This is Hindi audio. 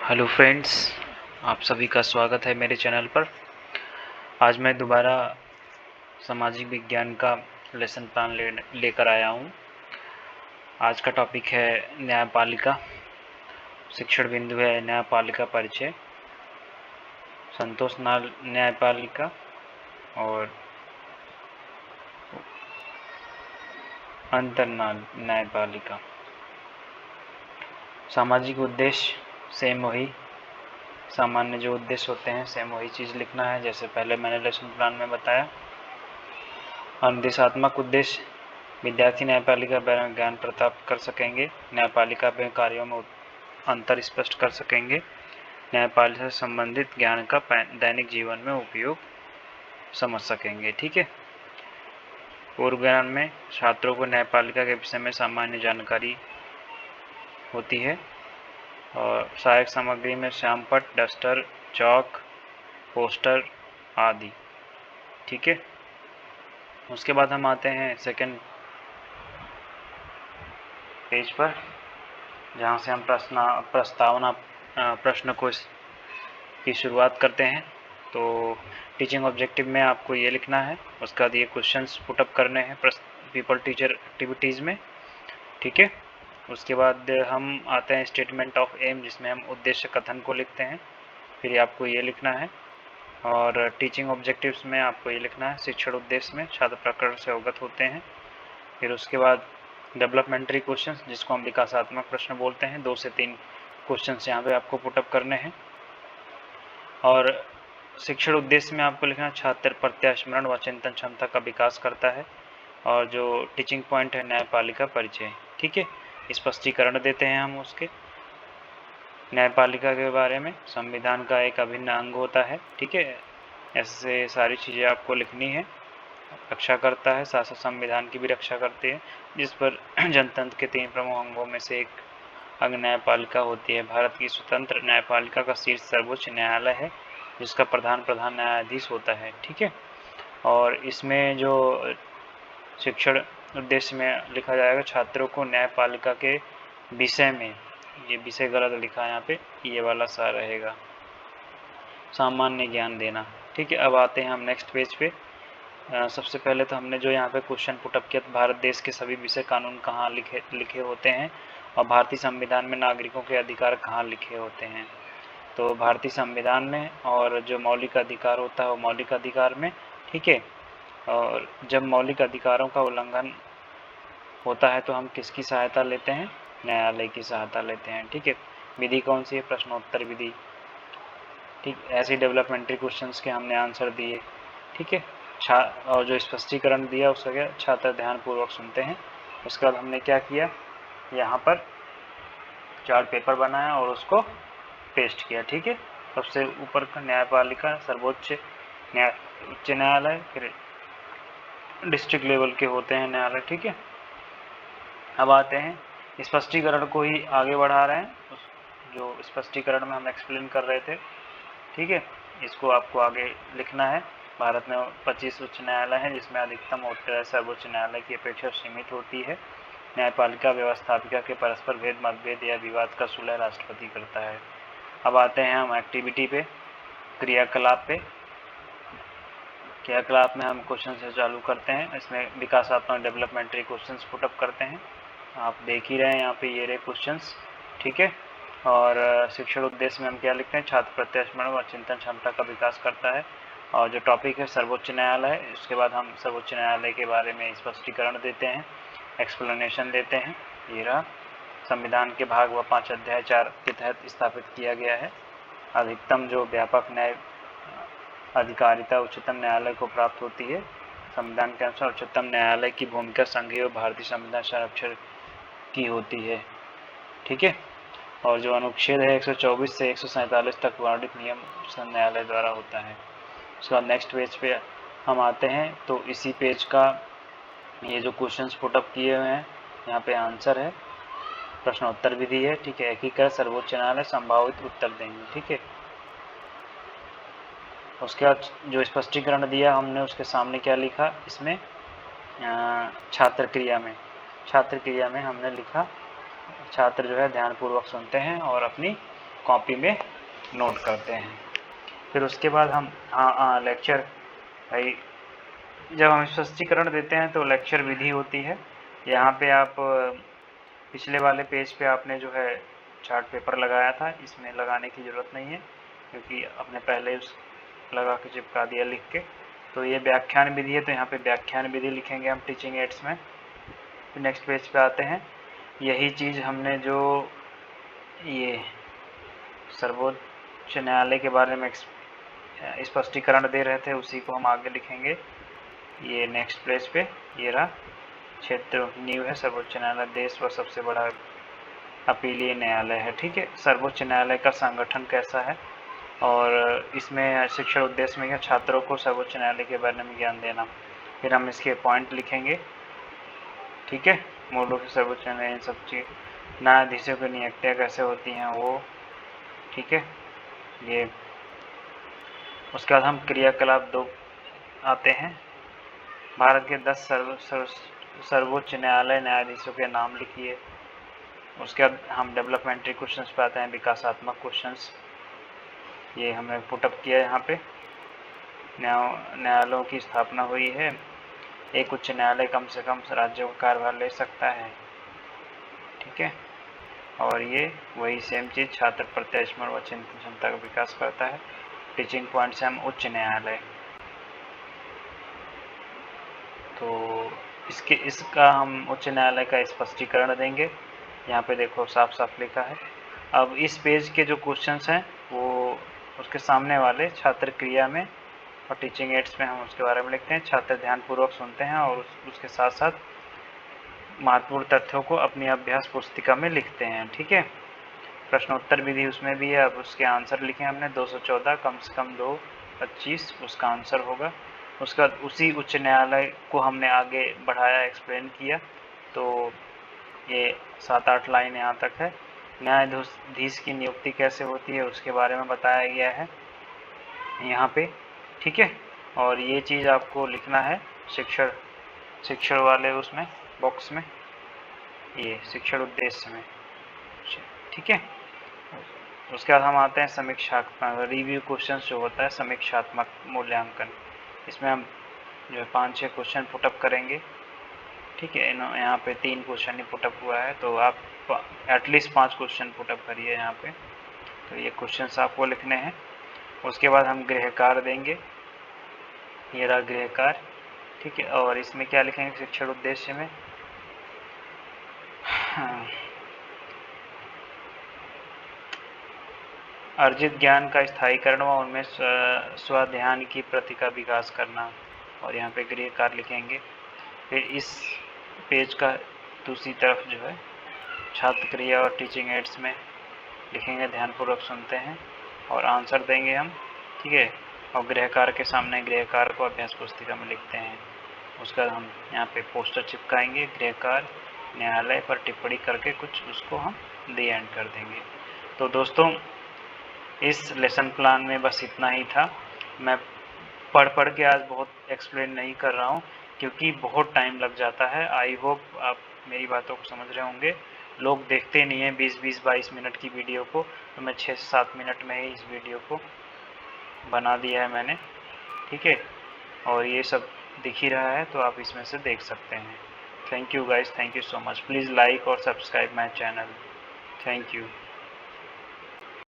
हेलो फ्रेंड्स, आप सभी का स्वागत है मेरे चैनल पर। आज मैं दोबारा सामाजिक विज्ञान का लेसन प्लान लेकर आया हूँ। आज का टॉपिक है न्यायपालिका। शिक्षण बिंदु है न्यायपालिका परिचय, संतोष न्यायपालिका और अंतर न्यायपालिका। सामाजिक उद्देश्य सेम वही, सामान्य जो उद्देश्य होते हैं सेम वही चीज़ लिखना है जैसे पहले मैंने लेसन प्लान में बताया। अनुदेशात्मक उद्देश्य, विद्यार्थी न्यायपालिका बारे में ज्ञान प्राप्त कर सकेंगे, न्यायपालिका में कार्यों में अंतर स्पष्ट कर सकेंगे, न्यायपालिका से संबंधित ज्ञान का दैनिक जीवन में उपयोग समझ सकेंगे। ठीक है। पूर्व ज्ञान में छात्रों को न्यायपालिका के विषय में सामान्य जानकारी होती है और सहायक सामग्री में श्यामपट्ट, डस्टर, चौक, पोस्टर आदि। ठीक है। उसके बाद हम आते हैं सेकंड पेज पर, जहाँ से हम प्रश्न को की शुरुआत करते हैं। तो टीचिंग ऑब्जेक्टिव में आपको ये लिखना है, उसके बाद ये क्वेश्चंस पुटअप करने हैं पीपल टीचर एक्टिविटीज़ में। ठीक है। उसके बाद हम आते हैं स्टेटमेंट ऑफ एम, जिसमें हम उद्देश्य कथन को लिखते हैं, फिर आपको ये लिखना है। और टीचिंग ऑब्जेक्टिव्स में आपको ये लिखना है, शिक्षण उद्देश्य में छात्र प्रकरण से अवगत होते हैं। फिर उसके बाद डेवलपमेंटरी क्वेश्चंस, जिसको हम विकासात्मक प्रश्न बोलते हैं, 2 से 3 क्वेश्चंस यहाँ पे आपको पुटअप करने हैं। और शिक्षण उद्देश्य में आपको लिखना, छात्र प्रत्यास्मरण व चिंतन क्षमता का विकास करता है। और जो टीचिंग पॉइंट है न्यायपालिका परिचय। ठीक है। स्पष्टीकरण देते हैं हम उसके न्यायपालिका के बारे में, संविधान का एक अभिन्न अंग होता है। ठीक है। ऐसे सारी चीज़ें आपको लिखनी है। रक्षा करता है, साथ साथ संविधान की भी रक्षा करती है, जिस पर जनतंत्र के 3 प्रमुख अंगों में से एक अंग न्यायपालिका होती है। भारत की स्वतंत्र न्यायपालिका का शीर्ष सर्वोच्च न्यायालय है, जिसका प्रधान न्यायाधीश होता है। ठीक है। और इसमें जो शिक्षण उद्देश्य में लिखा जाएगा, छात्रों को न्यायपालिका के विषय में, ये विषय गलत लिखा है यहाँ पे, ये वाला सा रहेगा, सामान्य ज्ञान देना। ठीक है। अब आते हैं हम नेक्स्ट पेज पे। सबसे पहले तो हमने जो यहाँ पे क्वेश्चन पुटअप किया, भारत देश के सभी विषय कानून कहाँ लिखे होते हैं और भारतीय संविधान में नागरिकों के अधिकार कहाँ लिखे होते हैं। तो भारतीय संविधान में, और जो मौलिक अधिकार होता है वो मौलिक अधिकार में। ठीक है। और जब मौलिक अधिकारों का उल्लंघन होता है तो हम किसकी सहायता लेते हैं? न्यायालय की सहायता लेते हैं। ठीक है। विधि कौन सी है? प्रश्नोत्तर विधि। ठीक, ऐसे डेवलपमेंटरी क्वेश्चंस के हमने आंसर दिए। ठीक है। और जो स्पष्टीकरण दिया उसका क्या, छात्र ध्यानपूर्वक सुनते हैं। उसके बाद हमने क्या किया, यहाँ पर चार्ट पेपर बनाया और उसको पेस्ट किया। ठीक है। सबसे ऊपर का न्यायपालिका, सर्वोच्च उच्च न्यायालय, फिर डिस्ट्रिक्ट लेवल के होते हैं न्यायालय। ठीक है। अब आते हैं स्पष्टीकरण को ही आगे बढ़ा रहे हैं, जो स्पष्टीकरण में हम एक्सप्लेन कर रहे थे। ठीक है। इसको आपको आगे लिखना है। भारत में 25 उच्च न्यायालय हैं, जिसमें अधिकतम उत्तर सर्वोच्च न्यायालय की अपेक्षा सीमित होती है। न्यायपालिका व्यवस्थापिका के परस्पर भेद, मतभेद या विवाद का सुलह राष्ट्रपति करता है। अब आते हैं हम एक्टिविटी पे, क्रियाकलाप पे। क्रियाकलाप में हम क्वेश्चन से चालू करते हैं। इसमें विकासात्मक डेवलपमेंटरी क्वेश्चंस पुटअप करते हैं। आप देख ही रहे हैं यहाँ पे ये रहे क्वेश्चंस। ठीक है। और शिक्षण उद्देश्य में हम क्या लिखते हैं, छात्र प्रत्यास्मरण व चिंतन क्षमता का विकास करता है। और जो टॉपिक है सर्वोच्च न्यायालय, उसके बाद हम सर्वोच्च न्यायालय के बारे में स्पष्टीकरण देते हैं, एक्सप्लेनेशन देते हैं। ये रहा, संविधान के भाग व 5 अध्याय 4 के तहत स्थापित किया गया है। अधिकतम जो व्यापक न्याय अधिकारिता उच्चतम न्यायालय को प्राप्त होती है। संविधान के अनुसार उच्चतम न्यायालय की भूमिका संघीय और भारतीय संविधान संरक्षण की होती है। ठीक है। और जो अनुच्छेद है 124 से 147 तक वर्णित नियम न्यायालय द्वारा होता है। उसके बाद नेक्स्ट पेज पे हम आते हैं। तो इसी पेज का ये जो क्वेश्चंस पुटअप किए हुए हैं, यहाँ पे आंसर है, प्रश्नोत्तर विधि है। ठीक है। एकीकृत सर्वोच्च न्यायालय संभावित उत्तर देंगे। ठीक है। उसके बाद जो स्पष्टीकरण दिया हमने, उसके सामने क्या लिखा, इसमें छात्र क्रिया में हमने लिखा, छात्र जो है ध्यानपूर्वक सुनते हैं और अपनी कॉपी में नोट करते हैं। फिर उसके बाद हम लेक्चर भाई जब हम स्पष्टीकरण देते हैं तो लेक्चर विधि होती है। यहाँ पे आप पिछले वाले पेज पे आपने जो है चार्ट पेपर लगाया था, इसमें लगाने की ज़रूरत नहीं है क्योंकि आपने पहले उस लगा के चिपका दिया लिख के। तो ये व्याख्यान विधि है, तो यहाँ पे व्याख्यान विधि लिखेंगे हम टीचिंग एड्स में। फिर नेक्स्ट पेज पे आते हैं। यही चीज़ हमने जो ये सर्वोच्च न्यायालय के बारे में स्पष्टीकरण दे रहे थे उसी को हम आगे लिखेंगे। ये नेक्स्ट पेज पे ये रहा, क्षेत्र नींव है सर्वोच्च न्यायालय देश व सबसे बड़ा अपीलीय न्यायालय है। ठीक है, सर्वोच्च न्यायालय का संगठन कैसा है और इसमें शिक्षण उद्देश्य में क्या, छात्रों को सर्वोच्च न्यायालय के बारे में ज्ञान देना। फिर हम इसके पॉइंट लिखेंगे। ठीक है, मूल रूप से सर्वोच्च न्यायालय इन सब चीज न्यायाधीशों की नियुक्तियाँ कैसे होती हैं वो। ठीक है, ये उसके बाद हम क्रियाकलाप 2 आते हैं। भारत के 10 सर्वोच्च न्यायालय न्यायाधीशों के नाम लिखिए। उसके बाद हम डेवलपमेंट्री क्वेश्चंस पे आते हैं, विकासात्मक क्वेश्चंस। ये हमने पुटअप किया यहाँ पे। न्यायालयों की स्थापना हुई है। एक उच्च न्यायालय कम से कम राज्यों का कार्यभार ले सकता है। ठीक है, और ये वही सेम चीज़, छात्र प्रत्यास्मरण व चिंतन क्षमता का विकास करता है। टीचिंग पॉइंट से हम उच्च न्यायालय, तो इसका हम उच्च न्यायालय का स्पष्टीकरण देंगे। यहाँ पे देखो साफ साफ लिखा है। अब इस पेज के जो क्वेश्चंस हैं वो उसके सामने वाले छात्र क्रिया में और टीचिंग एड्स में हम उसके बारे में लिखते हैं। छात्र ध्यानपूर्वक सुनते हैं और उसके साथ साथ महत्वपूर्ण तथ्यों को अपनी अभ्यास पुस्तिका में लिखते हैं। ठीक है, प्रश्नोत्तर विधि उसमें भी है। अब उसके आंसर लिखे हमने 214 कम से कम 225 उसका आंसर होगा। उसके बाद उसी उच्च न्यायालय को हमने आगे बढ़ाया, एक्सप्लेन किया। तो ये 7-8 लाइन यहाँ तक है। न्यायाधीश की नियुक्ति कैसे होती है उसके बारे में बताया गया है यहाँ पे। ठीक है, और ये चीज़ आपको लिखना है शिक्षण वाले उसमें बॉक्स में, ये शिक्षण उद्देश्य में। ठीक है, उसके बाद हम आते हैं समीक्षात्मक रिव्यू क्वेश्चंस जो होता है समीक्षात्मक मूल्यांकन। इसमें हम जो है 5-6 क्वेश्चन पुटअप करेंगे। ठीक है, यहाँ पे 3 क्वेश्चन ही पुटअप हुआ है, तो आप एटलीस्ट 5 क्वेश्चन पुटअप करिए यहाँ पे। तो ये क्वेश्चंस आपको लिखने हैं। उसके बाद हम गृहकार देंगे, ये रहा गृहकार। ठीक है, और इसमें क्या लिखेंगे शिक्षण उद्देश्य में, अर्जित ज्ञान का स्थायीकरण व उनमें स्वाध्यान की प्रति का विकास करना, और यहाँ पे गृहकार लिखेंगे। फिर इस पेज का दूसरी तरफ जो है छात्र क्रिया और टीचिंग एड्स में लिखेंगे ध्यानपूर्वक सुनते हैं और आंसर देंगे हम। ठीक है, और गृहकार के सामने गृहकार को अभ्यास पुस्तिका में लिखते हैं। उसका हम यहाँ पे पोस्टर चिपकाएंगे, गृहकार न्यायालय पर टिप्पणी करके कुछ उसको हम दी एंड कर देंगे। तो दोस्तों इस लेसन प्लान में बस इतना ही था। मैं पढ़ के आज बहुत एक्सप्लेन नहीं कर रहा हूँ क्योंकि बहुत टाइम लग जाता है। आई होप आप मेरी बातों को समझ रहे होंगे। लोग देखते नहीं हैं 20-22 मिनट की वीडियो को, तो मैं 6 से 7 मिनट में ही इस वीडियो को बना दिया है मैंने। ठीक है, और ये सब दिख ही रहा है तो आप इसमें से देख सकते हैं। Thank you guys, thank you so much. Please like और subscribe my channel. Thank you.